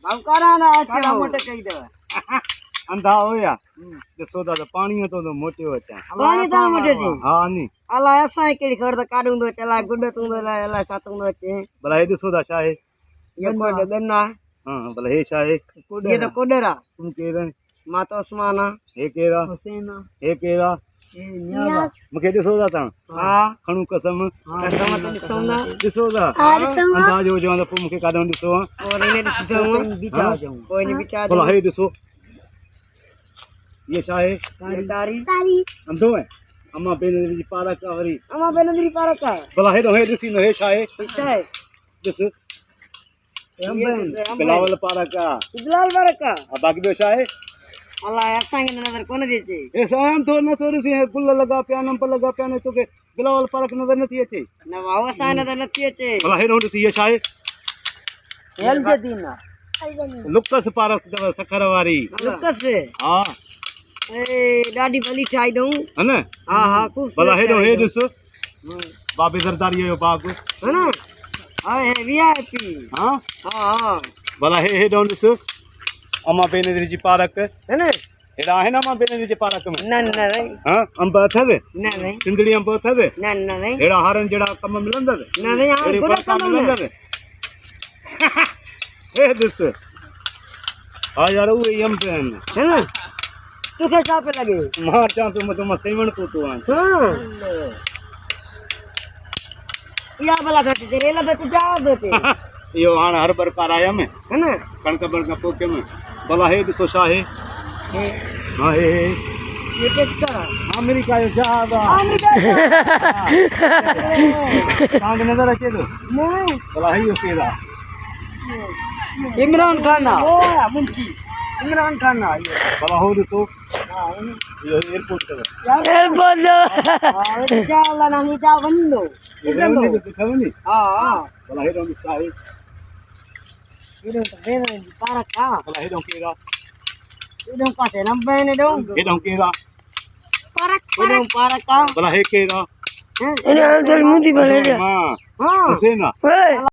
हम कराना काला मोटे कही दे अंधा होया ॾिसो था त पाणीअ तो मोटे अचां पानी ता मोटे जी हा नी अला असां कहिड़ी ख़बर त काढूं थो चला गुड तूं अला सातूं थो अचे भला हे ॾिसो था छा आहे ये कोड गन्ना हा भला हे छा आहे ये तो कोडरा तुम केरु आहीं मां तो उस्माना हे केरु आहे हुसैन हे केरु आहे मूंखे ॾिसो था तव्हां हां खणूं कसम कसम तो ॾिसूं ना ॾिसो था अंदाज़ हुजे त पोइ मूंखे काॾों ॾिसो और इने ॾिसूं बिचा जाऊं कोई नहीं बिचा भला हे ॾिसो ये छा आहे तारी अंधो आहे अम्मा बेनदरी जी पारक आहे वरी अमा बेनदरी पारक है भला हेॾो हे ॾिसी न हे छा आहे बिचा है ॾिस बिलावल पारक आहे बिलाल पारक बाक़ी ॿियो छा आहे अला असां के नजर कोन थी अचे हे सां थो नथो ॾिसी गुल लॻा पिया नंप लॻा पिया न तोखे बिलावल पारक नज़र नथी अचे न वाओ असां नजर नथी अचे भला हेॾो ॾिसी इहा छा आहे हेल जदीना लुकस पारक अथव सखर वारी लुकस हा ए ॾाढी भली ठाही दऊं है न हा हा खूब भला हेॾो हे ॾिस बाबे ज़रदारीअ जो बाग है ना हां हे वीआईपी हा हां हां भला हेॾो ॾिस अम्मा बेनदरी जी पारक है ना हेॾा आहिनि अम्मा बेनदरी जी पारक में न न नहीं हा अंब अथव न नहीं सिंधड़ी अंब अथव न नहीं हेड़ा हारनि जहिड़ा कम मिलंदव न नहीं हां अहिड़ी गुड फरका कम मिलंदव हे ॾिस हा यार उहे ई अंब आहिनि है ना तुखे छा पे लगे मां चवां पियो मां सेवण पोतो आहियां हां या भला सच तेरे ला तो जा देते इहो हाणे हर प्रकार आया में है ना कणक बणक पोके में भला हे ॾिसो छा आहे ये हा हे पिक्चर अमेरिका जो जहाज आहे अमेरिका तव्हांखे नज़र अचे थो नहीं भला इहो केरु आहे इमरान खान ओ मुंशी इमरान खान भला हो ॾिसो इहो एयरपोर्ट अथव एयरपोर्ट जा ला ना जा वंदो ॾिठव नी हां भला हेॾो ॾिस आहे इधर तो बेन पारक का भला हेॾो केरु आहे इधर पासे नंबर ने दो हेॾो केरु आहे इधर पारक का भला हे केरु आहे इधर मुंडी भले हां हां हुसैन आहे ओए